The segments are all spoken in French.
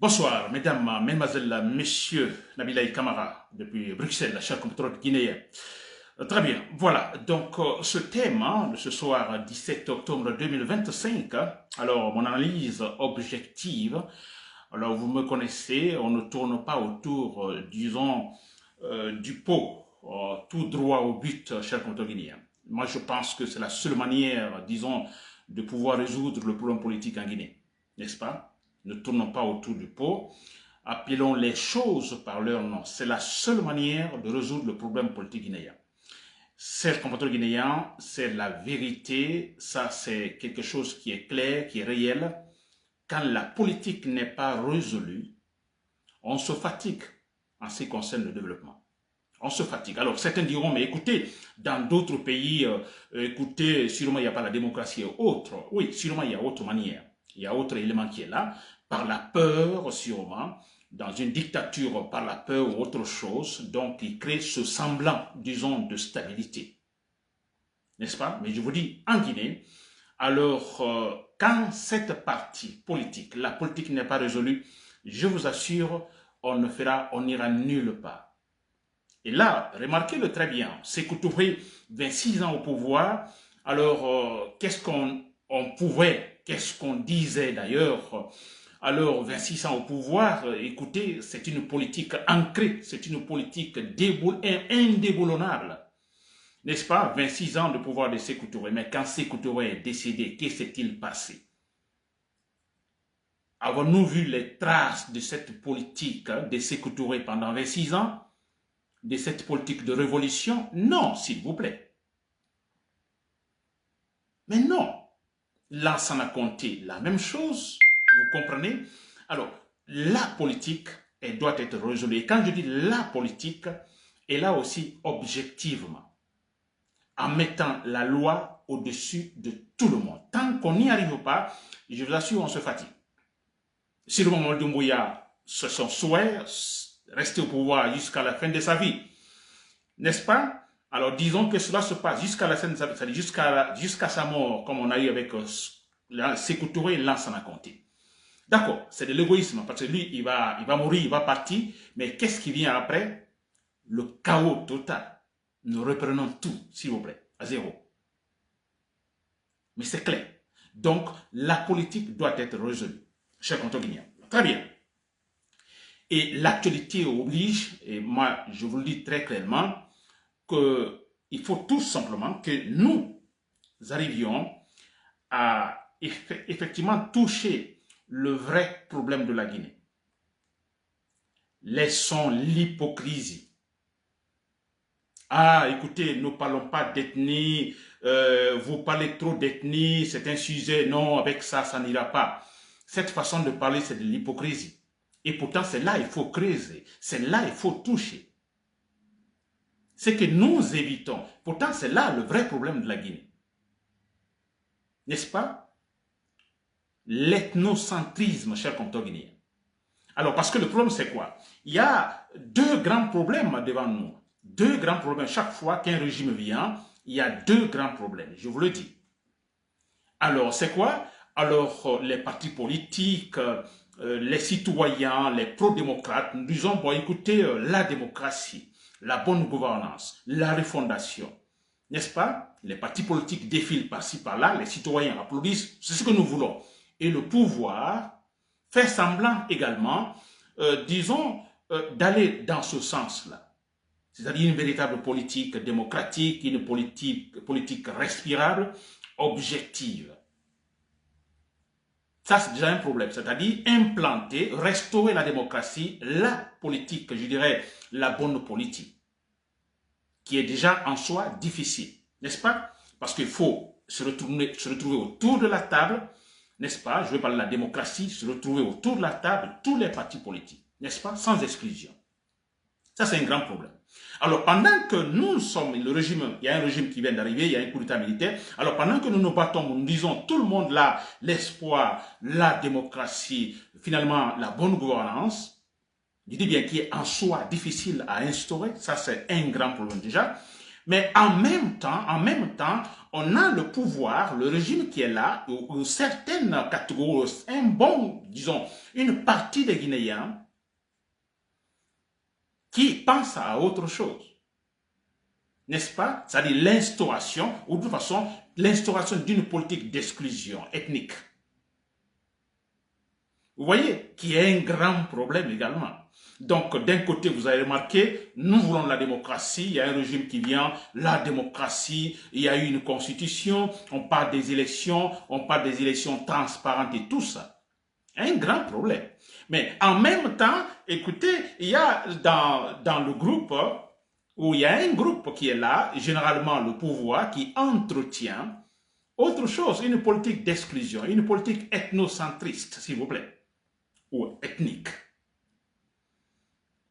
Bonsoir, mesdames, mesdemoiselles, messieurs, Nabilaï Kamara, depuis Bruxelles, cher compatriote guinéen. Très bien, voilà, donc ce thème de ce soir, 17 octobre 2025, alors mon analyse objective, alors vous me connaissez, on ne tourne pas autour, disons, du pot, tout droit au but, cher compatriote guinéen. Moi, je pense que c'est la seule manière, disons, de pouvoir résoudre le problème politique en Guinée, n'est-ce pas? Ne tournons pas autour du pot, appelons les choses par leur nom. C'est la seule manière de résoudre le problème politique guinéen. Chers compatriotes guinéens, c'est la vérité, ça c'est quelque chose qui est clair, qui est réel. Quand la politique n'est pas résolue, on se fatigue en ce qui concerne le développement. On se fatigue. Alors certains diront, mais écoutez, dans d'autres pays, écoutez, sûrement il n'y a pas la démocratie et autre. Oui, sûrement il y a autre manière. Il y a autre élément qui est là, par la peur sûrement, dans une dictature par la peur ou autre chose, donc il crée ce semblant, disons, de stabilité. N'est-ce pas? Mais je vous dis, en Guinée, alors quand cette partie politique, la politique n'est pas résolue, je vous assure, on n'ira nulle part. Et là, remarquez-le très bien, Sékou Touré, 26 ans au pouvoir, alors qu'est-ce qu'on pouvait, qu'est-ce qu'on disait d'ailleurs, alors 26 ans au pouvoir, écoutez, c'est une politique ancrée, c'est une politique indéboulonnable, n'est-ce pas? 26 ans de pouvoir de Sékou Touré, mais quand Sékou Touré est décédé, qu'est-ce s'est-il passé? Avons-nous vu les traces de cette politique de Sékou Touré pendant 26 ans? De cette politique de révolution? Non, s'il vous plaît. Mais non. Lansana Conté, la même chose, vous comprenez? Alors, la politique, elle doit être résolue. Et quand je dis la politique, elle est là aussi objectivement, en mettant la loi au-dessus de tout le monde. Tant qu'on n'y arrive pas, je vous assure, on se fatigue. Si le moment Doumbouya, c'est son souhait, rester au pouvoir jusqu'à la fin de sa vie, n'est-ce pas? Alors disons que cela se passe jusqu'à la fin de sa vie, c'est-à-dire jusqu'à sa mort, comme on a eu avec Sékou Touré et Lansana Conté. D'accord, c'est de l'égoïsme, parce que lui, il va mourir, il va partir, mais qu'est-ce qui vient après? Le chaos total. Nous reprenons tout, s'il vous plaît, à zéro. Mais c'est clair. Donc, la politique doit être résolue, cher compatriotes guinéens. Très bien. Et l'actualité oblige, et moi, je vous le dis très clairement, qu'il faut tout simplement que nous arrivions à effectivement toucher le vrai problème de la Guinée. Laissons l'hypocrisie. Ah, écoutez, ne parlons pas d'ethnie, vous parlez trop d'ethnie, c'est un sujet, non, avec ça, ça n'ira pas. Cette façon de parler, c'est de l'hypocrisie. Et pourtant, c'est là qu'il faut creuser, c'est là qu'il faut toucher. C'est que nous évitons. Pourtant, c'est là le vrai problème de la Guinée. N'est-ce pas? L'ethnocentrisme, cher compatriotes guinéens. Alors, parce que le problème, c'est quoi? Il y a deux grands problèmes devant nous. Deux grands problèmes. Chaque fois qu'un régime vient, il y a deux grands problèmes. Je vous le dis. Alors, c'est quoi? Alors, les partis politiques, les citoyens, les pro-démocrates, nous disons, bon, écoutez, la démocratie, la bonne gouvernance, la refondation, n'est-ce pas? Les partis politiques défilent par-ci, par-là, les citoyens applaudissent, c'est ce que nous voulons. Et le pouvoir fait semblant également, disons, d'aller dans ce sens-là. C'est-à-dire une véritable politique démocratique, une politique respirable, objective. Ça, c'est déjà un problème, c'est-à-dire implanter, restaurer la démocratie, la politique, je dirais, la bonne politique, qui est déjà en soi difficile, n'est-ce pas? Parce qu'il faut se retrouver autour de la table, n'est-ce pas? Je vais parler de la démocratie, se retrouver autour de la table, tous les partis politiques, n'est-ce pas? Sans exclusion. Ça, c'est un grand problème. Alors, pendant que nous sommes, le régime, il y a un régime qui vient d'arriver, il y a un coup d'état militaire, alors pendant que nous nous battons, nous disons tout le monde là, l'espoir, la démocratie, finalement, la bonne gouvernance, je dis bien qui est en soi difficile à instaurer, ça c'est un grand problème déjà, Mais en même temps, on a le pouvoir, le régime qui est là, ou certaines catégories, disons, une partie des Guinéens qui pensent à autre chose. N'est-ce pas? C'est-à-dire l'instauration, ou de toute façon, l'instauration d'une politique d'exclusion ethnique. Vous voyez, qui est un grand problème également. Donc, d'un côté, vous avez remarqué, nous voulons la démocratie, il y a un régime qui vient, la démocratie, il y a eu une constitution, on parle des élections, transparentes et tout ça. Un grand problème. Mais en même temps, écoutez, il y a dans le groupe, où il y a un groupe qui est là, généralement le pouvoir, qui entretient autre chose, une politique d'exclusion, une politique ethnocentriste, s'il vous plaît, ou ethnique.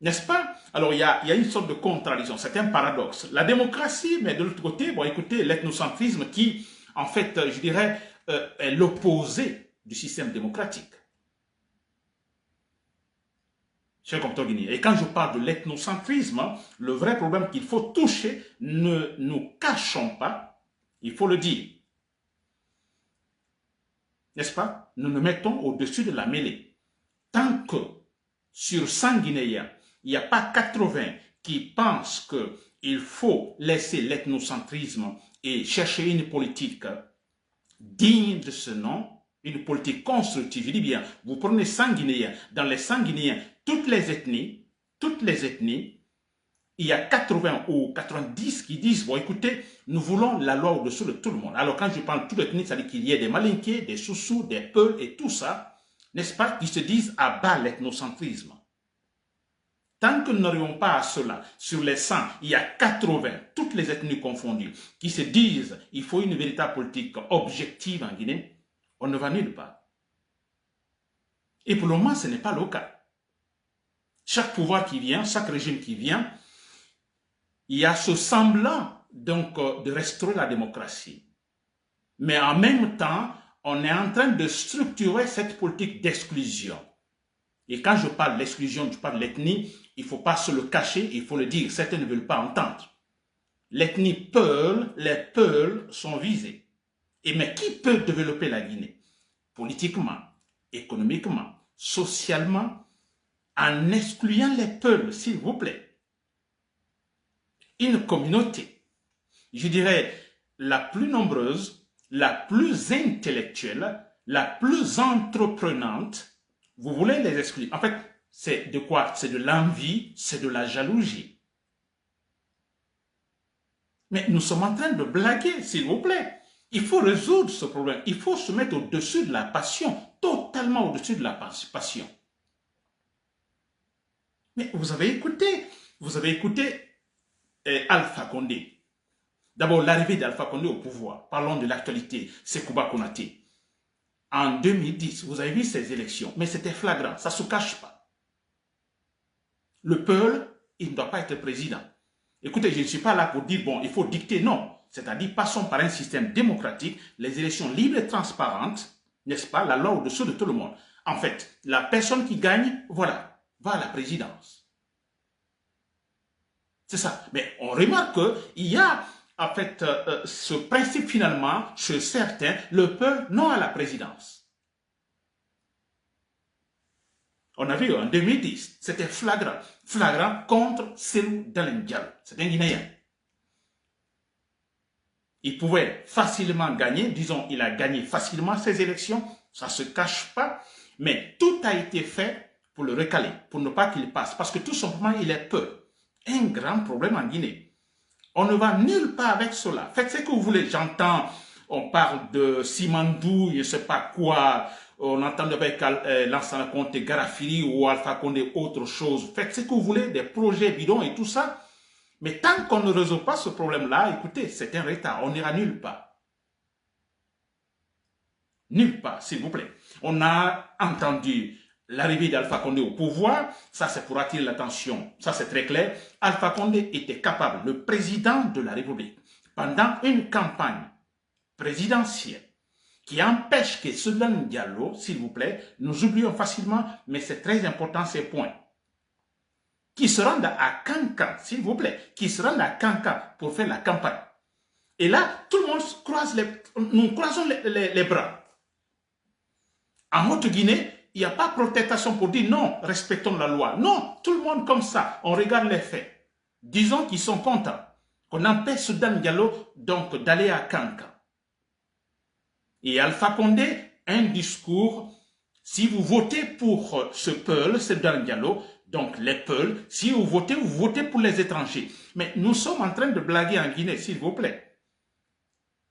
N'est-ce pas? Alors, il y a une sorte de contradiction, c'est un paradoxe. La démocratie, mais de l'autre côté, bon, écoutez, l'ethnocentrisme qui, en fait, je dirais, est l'opposé du système démocratique. Chers compatriotes guinéens, et quand je parle de l'ethnocentrisme, le vrai problème qu'il faut toucher, ne nous cachons pas, il faut le dire. N'est-ce pas? Nous nous mettons au-dessus de la mêlée. Tant que sur 100 Guinéens, il n'y a pas 80 qui pensent qu'il faut laisser l'ethnocentrisme et chercher une politique digne de ce nom, une politique constructive. Je dis bien, vous prenez 100 Guinéens, dans les 100 Guinéens, toutes les ethnies, il y a 80 ou 90 qui disent, bon écoutez, nous voulons la loi au-dessus de tout le monde. Alors quand je parle de toute ethnie, ça veut dire qu'il y a des Malinké, des Soussous, des Peuls et tout ça, n'est-ce pas, qui se disent à bas l'ethnocentrisme. Tant que nous n'arrivons pas à cela, sur les 100, il y a 80, toutes les ethnies confondues, qui se disent il faut une véritable politique objective en Guinée, on ne va nulle part. Et pour le moment, ce n'est pas le cas. Chaque pouvoir qui vient, chaque régime qui vient, il y a ce semblant donc de restaurer la démocratie. Mais en même temps, on est en train de structurer cette politique d'exclusion. Et quand je parle de l'exclusion, je parle de l'ethnie, il ne faut pas se le cacher, il faut le dire. Certains ne veulent pas entendre. L'ethnie Peul, les Peuls sont visés. Mais qui peut développer la Guinée? Politiquement, économiquement, socialement, en excluant les Peuls, s'il vous plaît. Une communauté, je dirais, la plus nombreuse, la plus intellectuelle, la plus entreprenante, vous voulez les exclure. En fait, c'est de quoi? C'est de l'envie, c'est de la jalousie. Mais nous sommes en train de blaguer, s'il vous plaît. Il faut résoudre ce problème. Il faut se mettre au-dessus de la passion, totalement au-dessus de la passion. Mais vous avez écouté Alpha Condé. D'abord, l'arrivée d'Alpha Condé au pouvoir. Parlons de l'actualité. Sekouba Konaté. En 2010, vous avez vu ces élections, mais c'était flagrant, ça ne se cache pas. Le Peul, il ne doit pas être président. Écoutez, je ne suis pas là pour dire, bon, il faut dicter, non. C'est-à-dire, passons par un système démocratique, les élections libres et transparentes, n'est-ce pas, la loi au-dessus de tout le monde. En fait, la personne qui gagne, voilà, va à la présidence. C'est ça. Mais on remarque qu'il y a, en fait, ce principe finalement, chez certains, le peuple non à la présidence. On a vu en 2010, c'était flagrant contre Cellou Dalein Diallo. C'est un Guinéen. Il pouvait facilement gagner, disons, il a gagné facilement ces élections, ça ne se cache pas, mais tout a été fait pour le recaler, pour ne pas qu'il passe, parce que tout simplement, il est peu. Un grand problème en Guinée. On ne va nulle part avec cela. Faites ce que vous voulez. J'entends, on parle de Simandou, je ne sais pas quoi. On entend avec Lansana Conté, Garafiri ou Alpha Condé autre chose. Faites ce que vous voulez, des projets bidons et tout ça. Mais tant qu'on ne résout pas ce problème-là, écoutez, c'est un retard. On n'ira nulle part. Nulle part, s'il vous plaît. On a entendu l'arrivée d'Alpha Condé au pouvoir, ça c'est pour attirer l'attention, ça c'est très clair. Alpha Condé était capable, le président de la République, pendant une campagne présidentielle qui empêche que Cellou Diallo, s'il vous plaît, nous oublions facilement, mais c'est très important ces points, qui se rendent à Kankan, s'il vous plaît, qui se rendent à Kankan pour faire la campagne. Et là, tout le monde nous croisons les bras. En Haute-Guinée, il n'y a pas protestation pour dire non, respectons la loi. Non, tout le monde comme ça, on regarde les faits. Disons qu'ils sont contents, qu'on empêche Soudan Diallo donc d'aller à Kankan. Et Alpha Condé, un discours, si vous votez pour ce Peul, Soudan Diallo, donc les Peuls, si vous votez pour les étrangers. Mais nous sommes en train de blaguer en Guinée, s'il vous plaît.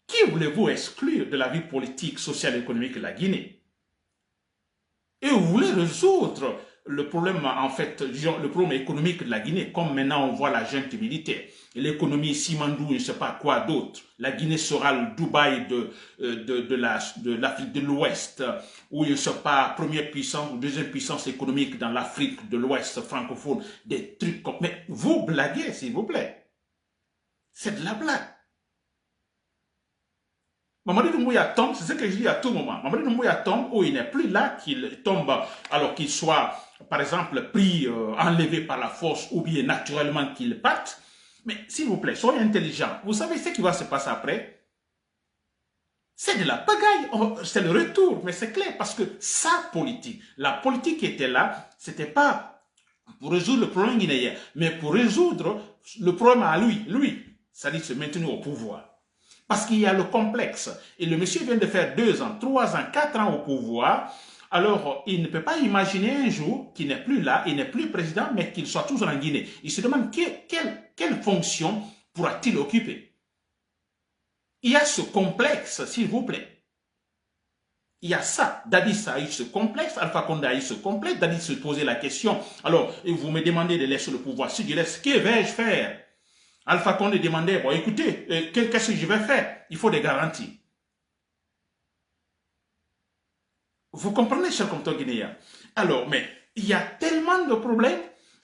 Qui voulez-vous exclure de la vie politique, sociale et économique de la Guinée? Et vous voulez résoudre le problème, en fait, le problème économique de la Guinée, comme maintenant on voit la junte militaire, l'économie Simandou, je ne sais pas quoi d'autre. La Guinée sera le Dubaï de l'Afrique de l'Ouest, ou je ne sais pas, première puissance ou deuxième puissance économique dans l'Afrique de l'Ouest francophone, des trucs comme... Mais vous blaguez, s'il vous plaît. C'est de la blague. Mamadi Doumbouya tombe, c'est ce que je dis à tout moment. Mamadi Doumbouya tombe où il n'est plus là, qu'il tombe alors qu'il soit, par exemple, pris, enlevé par la force ou bien naturellement qu'il parte. Mais s'il vous plaît, soyez intelligents. Vous savez ce qui va se passer après? C'est de la pagaille. Oh, c'est le retour, mais c'est clair parce que sa politique, la politique qui était là, c'était pas pour résoudre le problème guinéen, mais pour résoudre le problème à lui, c'est-à-dire se maintenir au pouvoir. Parce qu'il y a le complexe. Et le monsieur vient de faire 2 ans, 3 ans, 4 ans au pouvoir. Alors, il ne peut pas imaginer un jour qu'il n'est plus là, il n'est plus président, mais qu'il soit toujours en Guinée. Il se demande quelle fonction pourra-t-il occuper. Il y a ce complexe, s'il vous plaît. Il y a ça. Dadis a eu ce complexe, Alpha Condé a eu ce complexe. Dadis se posait la question. Alors, vous me demandez de laisser le pouvoir. Si je laisse, que vais-je faire? Alpha Condé demandait, bon écoutez, qu'est-ce que je vais faire? Il faut des garanties. Vous comprenez, cher compteur guinéen? Alors, mais il y a tellement de problèmes.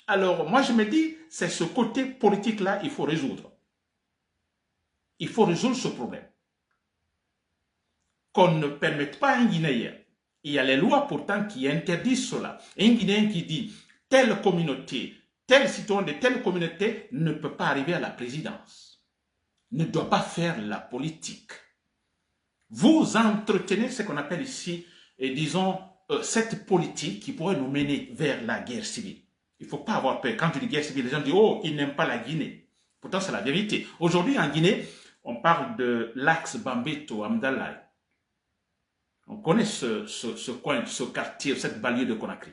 Alors, moi je me dis, c'est ce côté politique-là qu'il faut résoudre. Il faut résoudre ce problème. Qu'on ne permette pas à un Guinéen. Il y a les lois pourtant qui interdisent cela. Un Guinéen qui dit, telle communauté, tel citoyen de telle communauté ne peut pas arriver à la présidence, ne doit pas faire la politique. Vous entretenez ce qu'on appelle ici, disons, cette politique qui pourrait nous mener vers la guerre civile. Il ne faut pas avoir peur. Quand tu dis guerre civile, les gens disent « Oh, ils n'aiment pas la Guinée ». Pourtant, c'est la vérité. Aujourd'hui, en Guinée, on parle de l'axe Bambeto-Amdalaï. On connaît ce coin, ce quartier, cette banlieue de Conakry.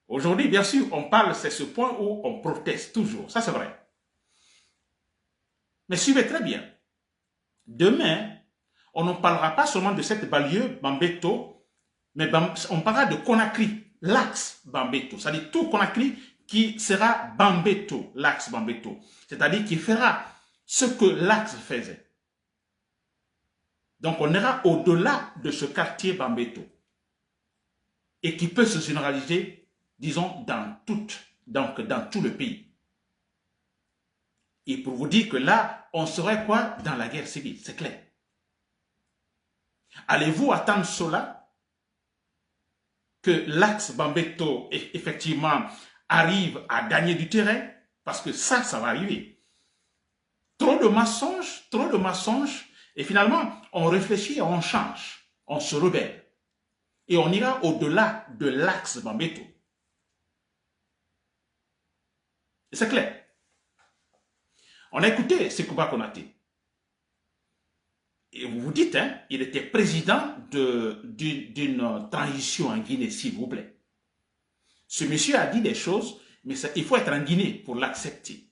Aujourd'hui, bien sûr, on parle, c'est ce point où on proteste toujours. Ça, c'est vrai. Mais suivez très bien. Demain, on ne parlera pas seulement de cette banlieue Bambeto, mais on parlera de Conakry, l'axe Bambeto. C'est-à-dire tout Conakry qui sera Bambeto, l'axe Bambeto. C'est-à-dire qui fera ce que l'axe faisait. Donc, on ira au-delà de ce quartier Bambeto. Et qui peut se généraliser, disons, dans tout le pays. Et pour vous dire que là, on serait quoi? Dans la guerre civile, c'est clair. Allez-vous attendre cela? Que l'axe Bambeto, effectivement, arrive à gagner du terrain? Parce que ça va arriver. Trop de mensonges, et finalement, on réfléchit et on change, on se rebelle. Et on ira au-delà de l'axe Bambeto. C'est clair. On a écouté Sekouba Konaté. Et vous vous dites, hein, il était président d'une transition en Guinée, s'il vous plaît. Ce monsieur a dit des choses, mais il faut être en Guinée pour l'accepter.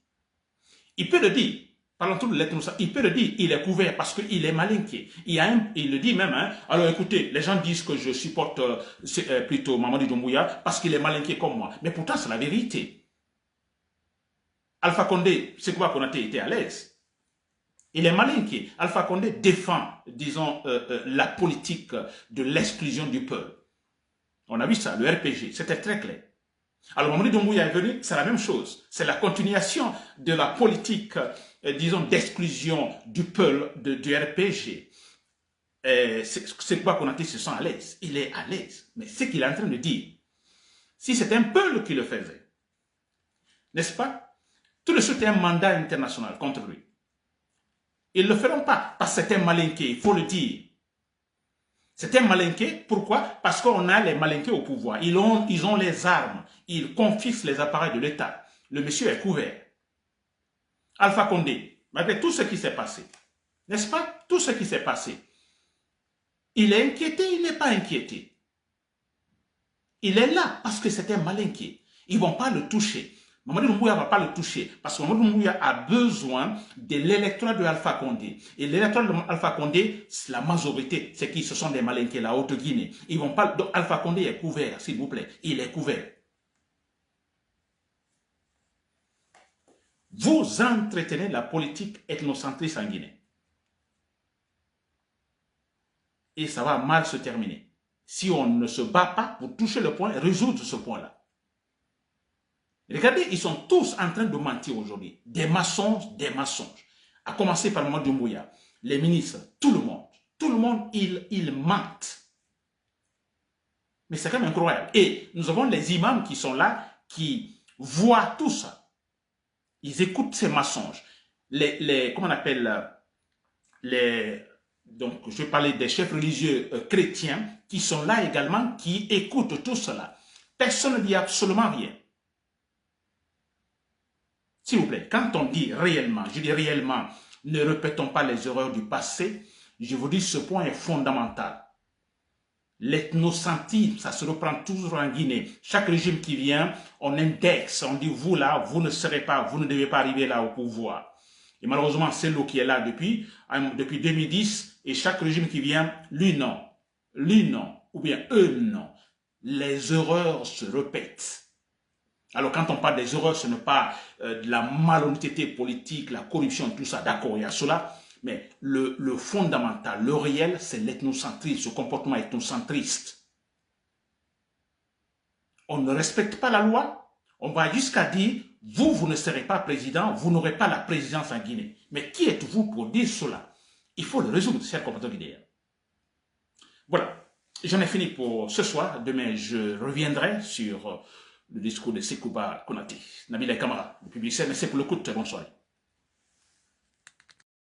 Il peut le dire. Parlons tout de l'être, il peut le dire, il est couvert parce qu'il est malinqué. Il le dit même, hein, alors écoutez, les gens disent que je supporte plutôt Mamadi Doumbouya parce qu'il est malinqué comme moi. Mais pourtant, c'est la vérité. Alpha Condé, Sekouba Konaté était à l'aise. Il est malinqué. Alpha Condé défend, disons, la politique de l'exclusion du peuple. On a vu ça, le RPG, c'était très clair. Alors, Mamadi Doumbouya est venu, c'est la même chose. C'est la continuation de la politique, disons, d'exclusion du peuple, du RPG. C'est quoi qu'on a dit, se sent à l'aise. Il est à l'aise. Mais ce qu'il est en train de dire, si c'est un peuple qui le faisait, n'est-ce pas? Tout de suite, un mandat international contre lui. Ils ne le feront pas, parce que c'est un malinqué, il faut le dire. C'est un malinqué, pourquoi? Parce qu'on a les malinqués au pouvoir. Ils ont les armes, ils confisquent les appareils de l'État. Le monsieur est couvert. Alpha Condé, malgré tout ce qui s'est passé, n'est-ce pas? Tout ce qui s'est passé. Il est inquiété, il n'est pas inquiété. Il est là parce que c'est un malinqué. Ils ne vont pas le toucher. Mamadou Doumbouya ne va pas le toucher parce que Mamadou Doumbouya a besoin de l'électorat de Alpha Condé. Et l'électorat de Alpha Condé, la majorité, c'est qui? Ce sont des malinqués, la Haute-Guinée. Ils vont pas. Donc Alpha Condé est couvert, s'il vous plaît. Il est couvert. Vous entretenez la politique ethnocentriste en Guinée. Et ça va mal se terminer. Si on ne se bat pas pour toucher le point, résoudre ce point-là. Regardez, ils sont tous en train de mentir aujourd'hui. Des mensonges, à commencer par Mamadou Doumbouya, les ministres, tout le monde, ils mentent. Mais c'est quand même incroyable. Et nous avons les imams qui sont là, qui voient tout ça. Ils écoutent ces mensonges. Comment on appelle, donc je vais parler des chefs religieux chrétiens qui sont là également, qui écoutent tout cela. Personne ne dit absolument rien. S'il vous plaît, quand on dit réellement, je dis réellement, ne répétons pas les erreurs du passé, je vous dis ce point est fondamental. L'ethnocentrisme, ça se reprend toujours en Guinée. Chaque régime qui vient, on indexe, on dit vous là, vous ne serez pas, vous ne devez pas arriver là au pouvoir. Et malheureusement, c'est l'eau qui est là depuis 2010, et chaque régime qui vient, lui non, ou bien eux non. Les erreurs se répètent. Alors quand on parle des erreurs, ce n'est pas de la malhonnêteté politique, la corruption, tout ça, d'accord, il y a cela, mais le fondamental, le réel, c'est l'ethnocentrisme, ce comportement ethnocentriste. On ne respecte pas la loi, on va jusqu'à dire, vous ne serez pas président, vous n'aurez pas la présidence en Guinée. Mais qui êtes-vous pour dire cela? Il faut le résoudre, chers compatriotes guinéens. Voilà, j'en ai fini pour ce soir. Demain, je reviendrai sur le discours de Sekouba Konaté. Nabila Kamara, le public, merci pour le coup de bonne soirée.